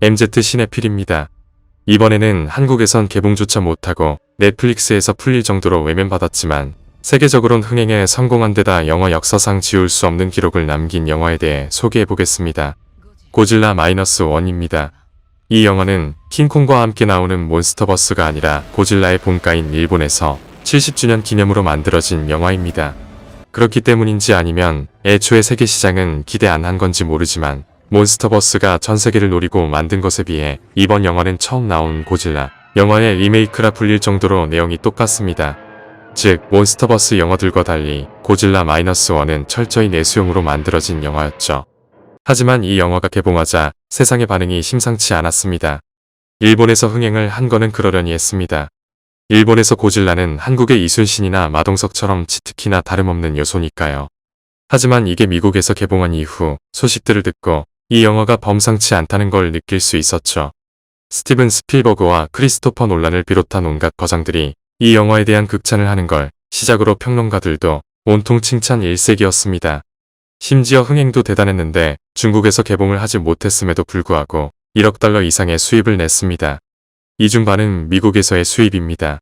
MZ 시네필입니다. 이번에는 한국에선 개봉조차 못하고 넷플릭스에서 풀릴 정도로 외면받았지만 세계적으론 흥행에 성공한 데다 영화 역사상 지울 수 없는 기록을 남긴 영화에 대해 소개해보겠습니다. 고질라 -1입니다. 이 영화는 킹콩과 함께 나오는 몬스터버스가 아니라 고질라의 본가인 일본에서 70주년 기념으로 만들어진 영화입니다. 그렇기 때문인지 아니면 애초에 세계 시장은 기대 안 한 건지 모르지만 몬스터버스가 전 세계를 노리고 만든 것에 비해 이번 영화는 처음 나온 고질라 영화의 리메이크라 불릴 정도로 내용이 똑같습니다. 즉 몬스터버스 영화들과 달리 고질라 -1은 철저히 내수용으로 만들어진 영화였죠. 하지만 이 영화가 개봉하자 세상의 반응이 심상치 않았습니다. 일본에서 흥행을 한 거는 그러려니 했습니다. 일본에서 고질라는 한국의 이순신이나 마동석처럼 치트키나 다름없는 요소니까요. 하지만 이게 미국에서 개봉한 이후 소식들을 듣고 이 영화가 범상치 않다는 걸 느낄 수 있었죠. 스티븐 스필버그와 크리스토퍼 놀란을 비롯한 온갖 거장들이 이 영화에 대한 극찬을 하는 걸 시작으로 평론가들도 온통 칭찬 일색이었습니다. 심지어 흥행도 대단했는데 중국에서 개봉을 하지 못했음에도 불구하고 1억 달러 이상의 수입을 냈습니다. 이 중 반은 미국에서의 수입입니다.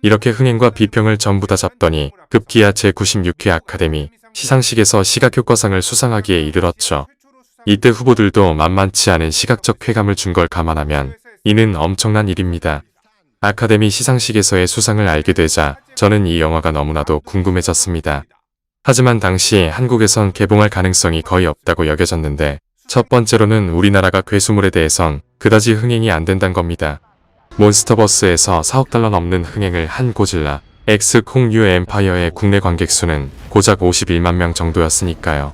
이렇게 흥행과 비평을 전부 다 잡더니 급기야 제96회 아카데미 시상식에서 시각효과상을 수상하기에 이르렀죠. 이때 후보들도 만만치 않은 시각적 쾌감을 준 걸 감안하면 이는 엄청난 일입니다. 아카데미 시상식에서의 수상을 알게 되자 저는 이 영화가 너무나도 궁금해졌습니다. 하지만 당시 한국에선 개봉할 가능성이 거의 없다고 여겨졌는데 첫 번째로는 우리나라가 괴수물에 대해선 그다지 흥행이 안 된다는 겁니다. 몬스터버스에서 4억 달러 넘는 흥행을 한 고질라 X 콩 뉴 엠파이어의 국내 관객 수는 고작 51만 명 정도였으니까요.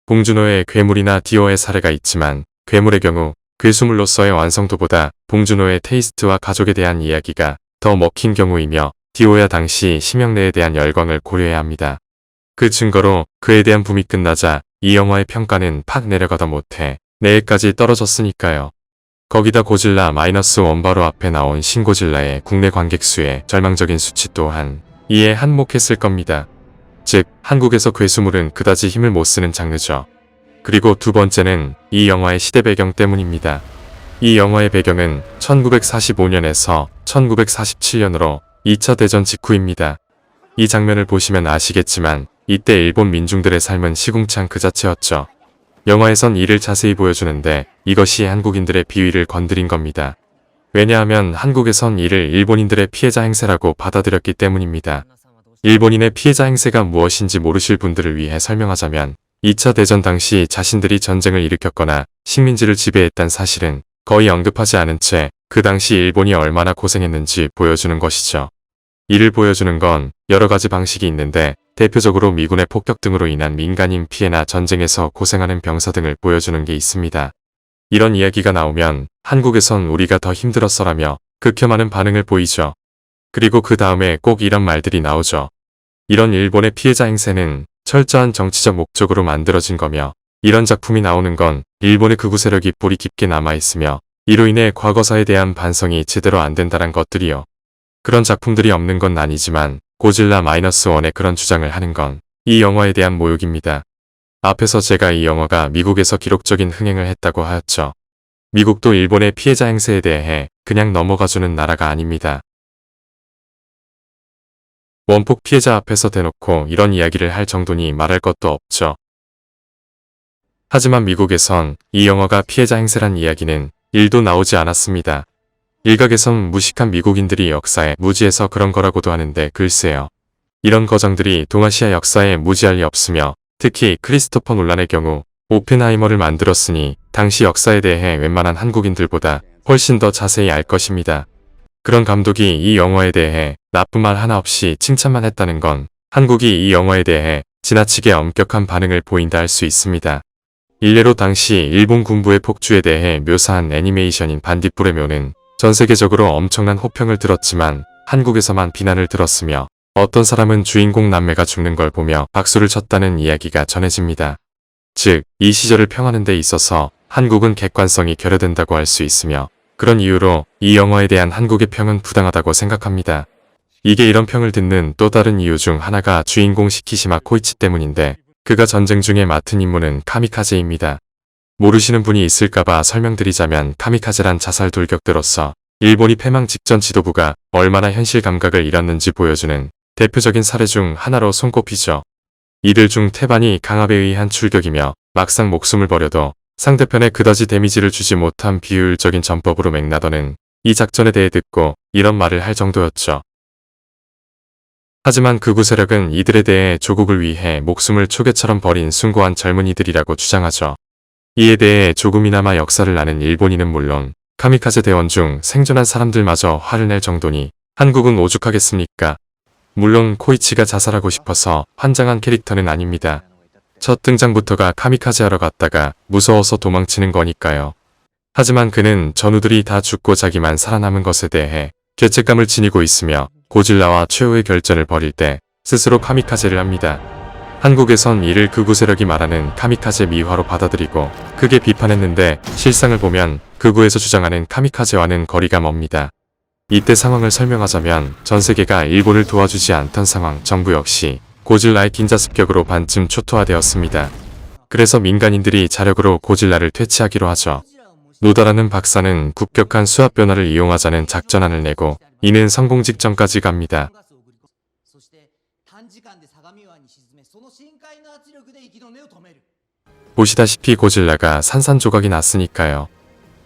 봉준호의 괴물이나 디오의 사례가 있지만 괴물의 경우 괴수물로서의 완성도보다 봉준호의 테이스트와 가족에 대한 이야기가 더 먹힌 경우이며 디오야 당시 심형래에 대한 열광을 고려해야 합니다. 그 증거로 그에 대한 붐이 끝나자 이 영화의 평가는 팍 내려가다 못해 내일까지 떨어졌으니까요. 거기다 고질라 -1 바로 앞에 나온 신고질라의 국내 관객 수의 절망적인 수치 또한 이에 한몫했을 겁니다. 즉 한국에서 괴수물은 그다지 힘을 못 쓰는 장르죠. 그리고 두 번째는 이 영화의 시대 배경 때문입니다. 이 영화의 배경은 1945년에서 1947년으로 2차 대전 직후입니다. 이 장면을 보시면 아시겠지만 이때 일본 민중들의 삶은 시궁창 그 자체였죠. 영화에선 이를 자세히 보여주는데 이것이 한국인들의 비위를 건드린 겁니다. 왜냐하면 한국에선 이를 일본인들의 피해자 행세라고 받아들였기 때문입니다. 일본인의 피해자 행세가 무엇인지 모르실 분들을 위해 설명하자면 2차 대전 당시 자신들이 전쟁을 일으켰거나 식민지를 지배했다는 사실은 거의 언급하지 않은 채 그 당시 일본이 얼마나 고생했는지 보여주는 것이죠. 이를 보여주는 건 여러 가지 방식이 있는데 대표적으로 미군의 폭격 등으로 인한 민간인 피해나 전쟁에서 고생하는 병사 등을 보여주는 게 있습니다. 이런 이야기가 나오면 한국에선 우리가 더 힘들었어라며 극혐하는 반응을 보이죠. 그리고 그 다음에 꼭 이런 말들이 나오죠. 이런 일본의 피해자 행세는 철저한 정치적 목적으로 만들어진 거며 이런 작품이 나오는 건 일본의 극우 세력이 뿌리 깊게 남아있으며 이로 인해 과거사에 대한 반성이 제대로 안 된다는 것들이요. 그런 작품들이 없는 건 아니지만 고질라 -1의 그런 주장을 하는 건 이 영화에 대한 모욕입니다. 앞에서 제가 이 영화가 미국에서 기록적인 흥행을 했다고 하였죠. 미국도 일본의 피해자 행세에 대해 그냥 넘어가주는 나라가 아닙니다. 원폭 피해자 앞에서 대놓고 이런 이야기를 할 정도니 말할 것도 없죠. 하지만 미국에선 이 영화가 피해자 행세란 이야기는 1도 나오지 않았습니다. 일각에선 무식한 미국인들이 역사에 무지해서 그런 거라고도 하는데 글쎄요. 이런 거장들이 동아시아 역사에 무지할 리 없으며 특히 크리스토퍼 놀란의 경우 오펜하이머를 만들었으니 당시 역사에 대해 웬만한 한국인들보다 훨씬 더 자세히 알 것입니다. 그런 감독이 이 영화에 대해 나쁜 말 하나 없이 칭찬만 했다는 건 한국이 이 영화에 대해 지나치게 엄격한 반응을 보인다 할 수 있습니다. 일례로 당시 일본 군부의 폭주에 대해 묘사한 애니메이션인 반딧불의 묘는 전 세계적으로 엄청난 호평을 들었지만 한국에서만 비난을 들었으며 어떤 사람은 주인공 남매가 죽는 걸 보며 박수를 쳤다는 이야기가 전해집니다. 즉, 이 시절을 평하는 데 있어서 한국은 객관성이 결여된다고 할 수 있으며 그런 이유로 이 영화에 대한 한국의 평은 부당하다고 생각합니다. 이게 이런 평을 듣는 또 다른 이유 중 하나가 주인공 시키시마 코이치 때문인데 그가 전쟁 중에 맡은 임무는 카미카제입니다. 모르시는 분이 있을까봐 설명드리자면 카미카제란 자살 돌격대로서 일본이 패망 직전 지도부가 얼마나 현실 감각을 잃었는지 보여주는 대표적인 사례 중 하나로 손꼽히죠. 이들 중 태반이 강압에 의한 출격이며 막상 목숨을 버려도 상대편에 그다지 데미지를 주지 못한 비효율적인 전법으로 맥나더는 이 작전에 대해 듣고 이런 말을 할 정도였죠. 하지만 극우 세력은 이들에 대해 조국을 위해 목숨을 초계처럼 버린 숭고한 젊은이들이라고 주장하죠. 이에 대해 조금이나마 역사를 아는 일본인은 물론 카미카제 대원 중 생존한 사람들마저 화를 낼 정도니 한국은 오죽하겠습니까? 물론 코이치가 자살하고 싶어서 환장한 캐릭터는 아닙니다. 첫 등장부터가 카미카제 하러 갔다가 무서워서 도망치는 거니까요. 하지만 그는 전우들이 다 죽고 자기만 살아남은 것에 대해 죄책감을 지니고 있으며 고질라와 최후의 결전을 벌일 때 스스로 카미카제를 합니다. 한국에선 이를 극우 세력이 말하는 카미카제 미화로 받아들이고 크게 비판했는데 실상을 보면 극우에서 주장하는 카미카제와는 거리가 멉니다. 이때 상황을 설명하자면 전 세계가 일본을 도와주지 않던 상황, 정부 역시 고질라의 긴자 습격으로 반쯤 초토화되었습니다. 그래서 민간인들이 자력으로 고질라를 퇴치하기로 하죠. 노다라는 박사는 급격한 수압 변화를 이용하자는 작전안을 내고 이는 성공 직전까지 갑니다. 보시다시피 고질라가 산산조각이 났으니까요.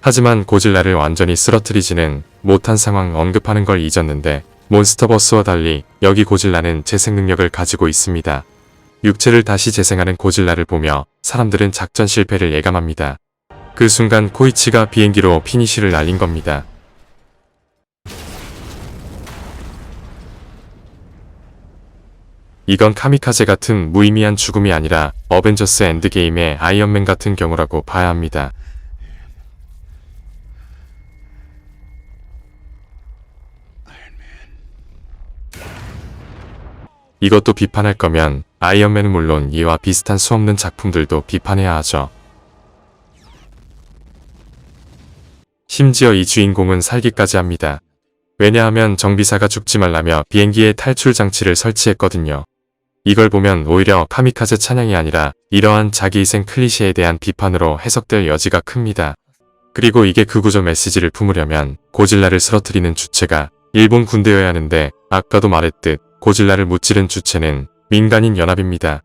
하지만 고질라를 완전히 쓰러뜨리지는 못한 상황 언급하는 걸 잊었는데 몬스터버스와 달리 여기 고질라는 재생 능력을 가지고 있습니다. 육체를 다시 재생하는 고질라를 보며 사람들은 작전 실패를 예감합니다. 그 순간 코이치가 비행기로 피니쉬를 날린 겁니다. 이건 카미카제 같은 무의미한 죽음이 아니라 어벤져스 엔드게임의 아이언맨 같은 경우라고 봐야 합니다. 이것도 비판할 거면 아이언맨은 물론 이와 비슷한 수없는 작품들도 비판해야 하죠. 심지어 이 주인공은 살기까지 합니다. 왜냐하면 정비사가 죽지 말라며 비행기에 탈출 장치를 설치했거든요. 이걸 보면 오히려 카미카제 찬양이 아니라 이러한 자기희생 클리셰에 대한 비판으로 해석될 여지가 큽니다. 그리고 이게 극우적 메시지를 품으려면 고질라를 쓰러뜨리는 주체가 일본 군대여야 하는데 아까도 말했듯 고질라를 무찌른 주체는 민간인 연합입니다.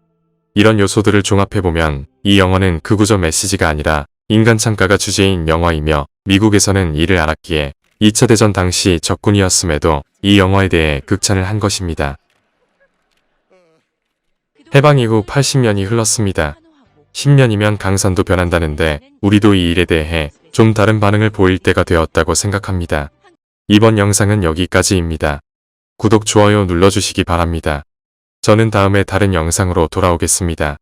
이런 요소들을 종합해보면 이 영화는 극우적 메시지가 아니라 인간 창가가 주제인 영화이며 미국에서는 이를 알았기에 2차 대전 당시 적군이었음에도 이 영화에 대해 극찬을 한 것입니다. 해방 이후 80년이 흘렀습니다. 10년이면 강산도 변한다는데 우리도 이 일에 대해 좀 다른 반응을 보일 때가 되었다고 생각합니다. 이번 영상은 여기까지입니다. 구독, 좋아요 눌러주시기 바랍니다. 저는 다음에 다른 영상으로 돌아오겠습니다.